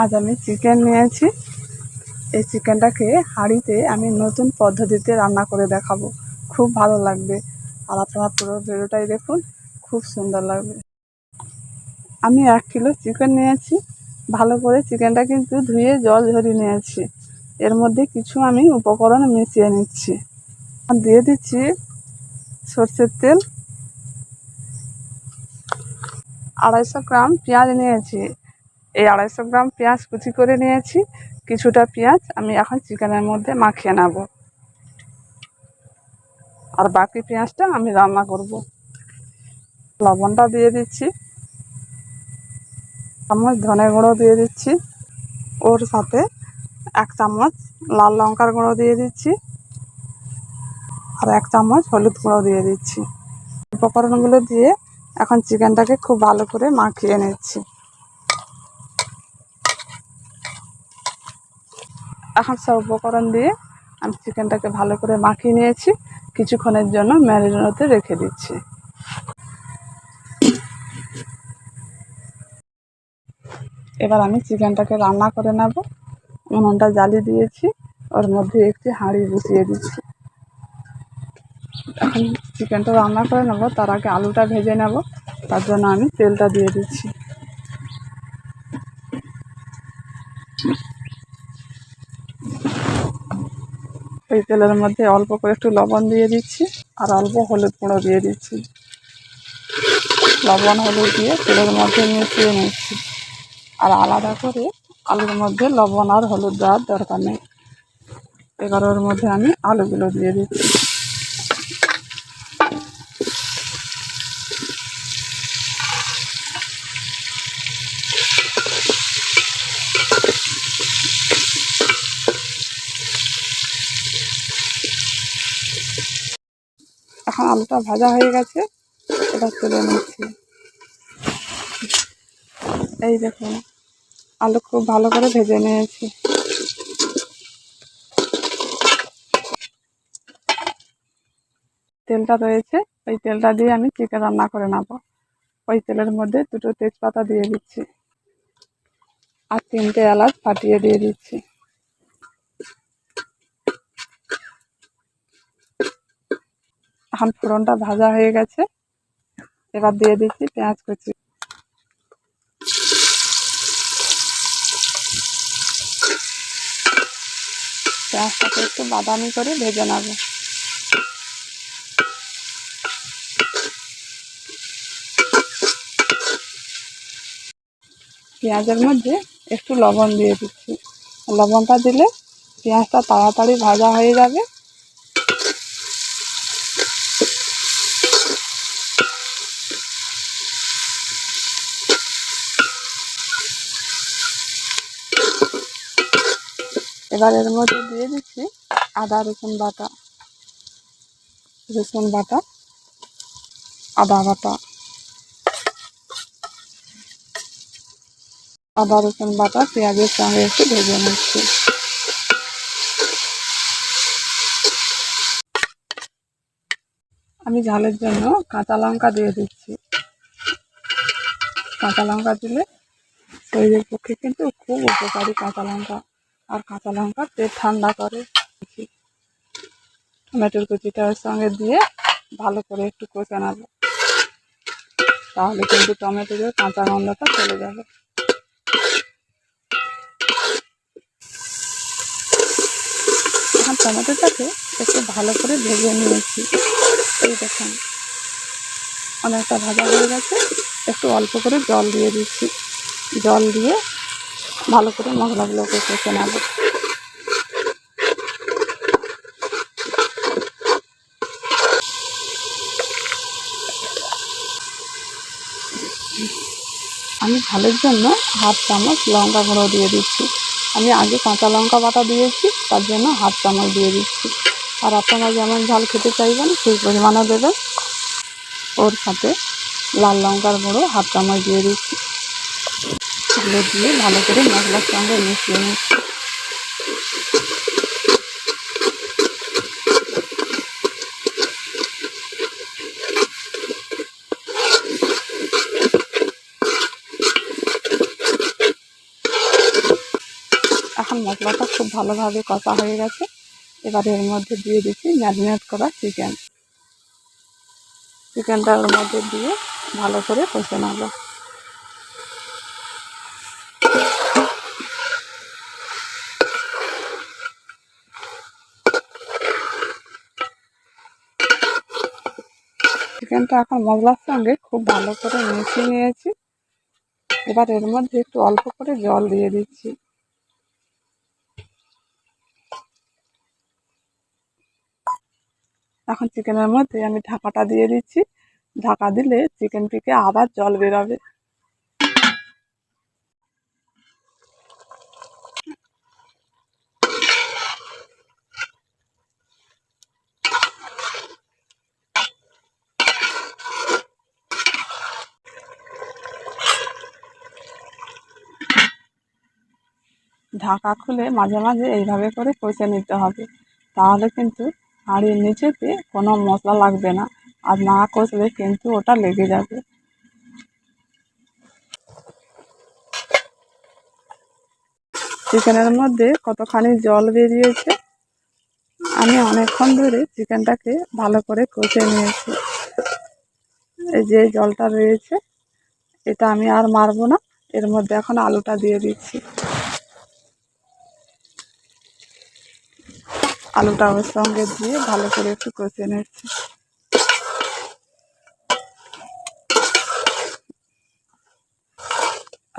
আজ আমি চিকেন নিয়েছি। এই চিকেনটাকে হাঁড়িতে আমি নতুন পদ্ধতিতে রান্না করে দেখাবো, খুব ভালো লাগবে। আর আপনারা পুরো ভিডিওটাই দেখুন, খুব সুন্দর লাগবে। আমি 1 কিলো চিকেন নিয়েছি। ভালো করে চিকেনটা কিন্তু ধুয়ে জল ঝরিয়ে নিয়েছি। এর মধ্যে কিছু আমি উপকরণ মিশিয়ে নিচ্ছি। দিয়ে দিচ্ছি সরষের তেল। 250 গ্রাম পেঁয়াজ নিয়েছি। এই 250 গ্রাম পেঁয়াজ কুচি করে নিয়েছি। কিছুটা পেঁয়াজ আমি এখন চিকেনের মধ্যে মাখিয়ে নেব, আর বাকি পেঁয়াজটা আমি রান্না করব। লবণটা দিয়ে দিচ্ছি, চামচ ধনে গুঁড়ো দিয়ে দিচ্ছি, ওর সাথে 1 চামচ লাল লঙ্কার গুঁড়ো দিয়ে দিচ্ছি, আর 1 চামচ হলুদ গুঁড়ো দিয়ে দিচ্ছি। উপকরণগুলো দিয়ে এখন চিকেনটাকে খুব ভালো করে মাখিয়ে নিচ্ছি। এখন সব উপকরণ দিয়ে আমি চিকেনটাকে ভালো করে মাখিয়ে নিয়েছি। কিছুক্ষণের জন্য ম্যারিনেটে রেখে দিচ্ছি। এবার আমি চিকেনটাকে রান্না করে নেব। উনুনটা জ্বালিয়ে দিয়েছি, ওর মধ্যে একটি হাঁড়ি বসিয়ে দিচ্ছি। এখন চিকেনটা রান্না করে নেব, তার আগে আলুটা ভেজে নেব। তার জন্য আমি তেলটা দিয়ে দিচ্ছি। এই তেলের মধ্যে অল্প করে একটু লবণ দিয়ে দিচ্ছি, আর অল্প হলুদ গুঁড়ো দিয়ে দিচ্ছি। লবণ হলুদ দিয়ে তেলের মধ্যে মিশিয়ে নিচ্ছি। আর আলাদা করে আলুর মধ্যে লবণ আর হলুদ দেওয়ার দরকার নেই। এবার ওর মধ্যে আমি আলুগুলো দিয়ে দিচ্ছি। এখন আলুটা ভাজা হয়ে গেছে, এবার তুলে নিচ্ছি। এই দেখুন, আলু খুব ভালো করে ভেজে নিয়েছি। তেলটা রয়েছে, ওই তেলটা দিয়ে আমি চিকেন রান্না করে নেব। ওই তেলের মধ্যে 2টো তেজপাতা দিয়ে দিচ্ছি, আর 3টে এলাচ ফাটিয়ে দিয়ে দিচ্ছি। এখন ফোড়নটা ভাজা হয়ে গেছে, এবার দিয়ে দিচ্ছি পেঁয়াজ কুচি। পেঁয়াজটাকে একটু বাদামি করে ভেজে নেব। পেঁয়াজের মধ্যে একটু লবণ দিয়ে দিচ্ছি। লবণটা দিলে পেঁয়াজটা তাড়াতাড়ি ভাজা হয়ে যাবে। এবার এর মধ্যে দিয়ে দিচ্ছি আদা রসুন বাটা, আদা বাটা, আদা রসুন বাটা পেঁয়াজের সঙ্গে একটু ভেজে নিচ্ছি। আমি ঝালের জন্য কাঁচা লঙ্কা দিয়ে দিচ্ছি। কাঁচা লঙ্কা দিলে শরীরের পক্ষে কিন্তু খুব উপকারী কাঁচা লঙ্কা, আর কাঁচা লঙ্কা পেট ঠান্ডা করে। টমেটোর কুচিটার সঙ্গে দিয়ে ভালো করে একটু কষে নেব, তাহলে কিন্তু টমেটোর কাঁচা গন্ধটা চলে যাবে। এখন টমেটোটাকে একটু ভালো করে ভেজে নিয়েছি। এই দেখুন, অনেকটা ভাজা হয়ে গেছে। একটু অল্প করে জল দিয়ে দিচ্ছি। জল দিয়ে ভালো করে মশলাগুলোকে কষে নেব। আমি ঝালের জন্য 1/2 চামচ লঙ্কা গুঁড়ো দিয়ে দিচ্ছি। আমি আগে কাঁচা লঙ্কা বাটা দিয়েছি, তার জন্য 1/2 চামচ দিয়ে দিচ্ছি। আর আপনারা যেমন ঝাল খেতে চাইবেন সেই পরিমাণে দেবেন। ওর সাথে লাল লঙ্কার গুঁড়ো 1/2 চামচ দিয়ে দিচ্ছি। এগুলো দিয়ে ভালো করে মশলার সঙ্গে মিশিয়ে নিচ্ছি। এখন মশলাটা খুব ভালোভাবে কষা হয়ে গেছে। এবার এর মধ্যে দিয়ে দিচ্ছি ম্যারিনেট করা চিকেনটা ওর মধ্যে দিয়ে ভালো করে কষে নেব। চিকেনটা এখন মশলার সঙ্গে খুব ভালো করে মিশিয়ে নিয়েছি। এবার এর মধ্যে একটু অল্প করে জল দিয়ে দিচ্ছি। এখন চিকেনের মধ্যে আমি ঢাকাটা দিয়ে দিচ্ছি। ঢাকা দিলে চিকেন থেকে আবার জল বেরোবে। ঢাকা খুলে মাঝে মাঝে এইভাবে করে কষে নিতে হবে, তাহলে কিন্তু হাঁড়ির নিচেতে কোনো মশলা লাগবে না। আর না কষলে কিন্তু ওটা লেগে যাবে। চিকেনের মধ্যে কতখানি জল বেরিয়েছে। আমি অনেকক্ষণ ধরে চিকেনটাকে ভালো করে কষে নিয়েছি। এই যে জলটা রয়েছে এটা আমি আর মারবো না। এর মধ্যে এখন আলুটা দিয়ে দিচ্ছি। আলুটা ওর সঙ্গে দিয়ে ভালো করে একটু কষে নিচ্ছি।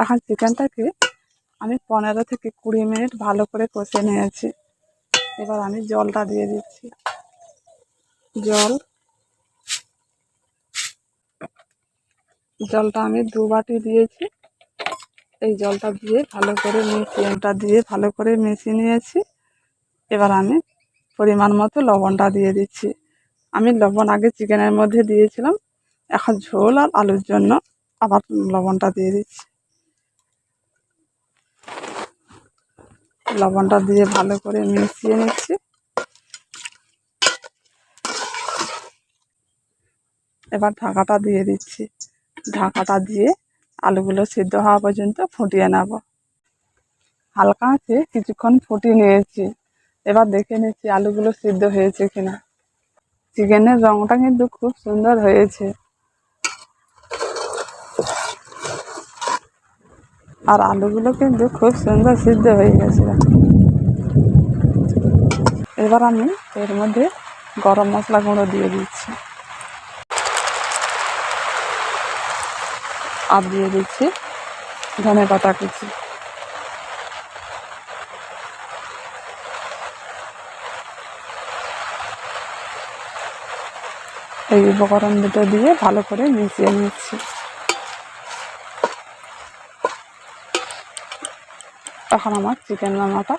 এখন চিকেনটাকে আমি 15 থেকে 20 মিনিট ভালো করে কষে নিয়েছি। এবার আমি জলটা দিয়ে দিচ্ছি। জলটা আমি 2 বাটি দিয়েছি। এই জলটা দিয়ে ভালো করে মিশিয়ে নিয়েছি। এবার আমি পরিমাণ মতো লবণটা দিয়ে দিচ্ছি। আমি লবণ আগে চিকেনের মধ্যে দিয়েছিলাম, এখন ঝোল আর আলুর জন্য আবার লবণটা দিয়ে দিচ্ছি। লবণটা দিয়ে ভালো করে মিশিয়ে নিচ্ছি। এবার ঢাকাটা দিয়ে দিচ্ছি। ঢাকাটা দিয়ে আলুগুলো সিদ্ধ হওয়া পর্যন্ত ফুটিয়ে নেব। হালকা আছে কিছুক্ষণ ফুটিয়ে নিয়েছি। এবার দেখে নিচ্ছি আলুগুলো সিদ্ধ হয়েছে কিনা। চিকেনের রঙটা কিন্তু খুব সুন্দর হয়েছে, আর আলুগুলো কিন্তু খুব সুন্দর সিদ্ধ হয়ে গেছে। এবার আমি এর মধ্যে গরম মশলা গুঁড়ো দিয়ে দিচ্ছি আর দিয়ে দিচ্ছি ধনেপাতা কুচি। এই উপকরণ দুটো দিয়ে ভালো করে মিশিয়ে নিচ্ছি। এখন আমার চিকেন রান্নাটা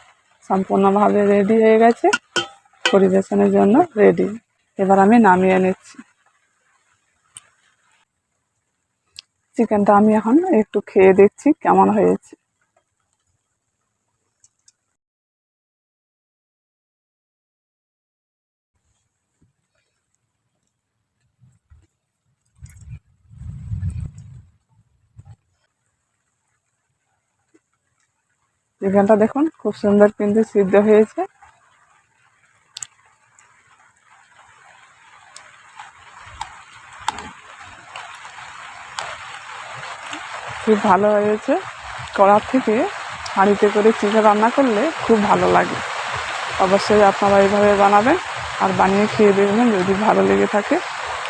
সম্পূর্ণভাবে রেডি হয়ে গেছে, পরিবেশনের জন্য রেডি। এবার আমি নামিয়ে নিচ্ছি। চিকেনটা আমি এখন একটু খেয়ে দেখছি কেমন হয়েছে। চিকেনটা দেখুন খুব সুন্দর কিন্তু সিদ্ধ হয়েছে। খুব ভালো হয়েছে। কড়ার থেকে হাঁড়িতে করে চিকেন রান্না করলে খুব ভালো লাগে। অবশ্যই আপনারা এইভাবে বানাবেন আর বানিয়ে খেয়ে দেখবেন। যদি ভালো লেগে থাকে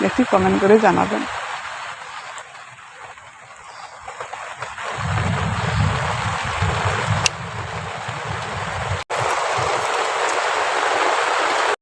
একটি কমেন্ট করে জানাবেন।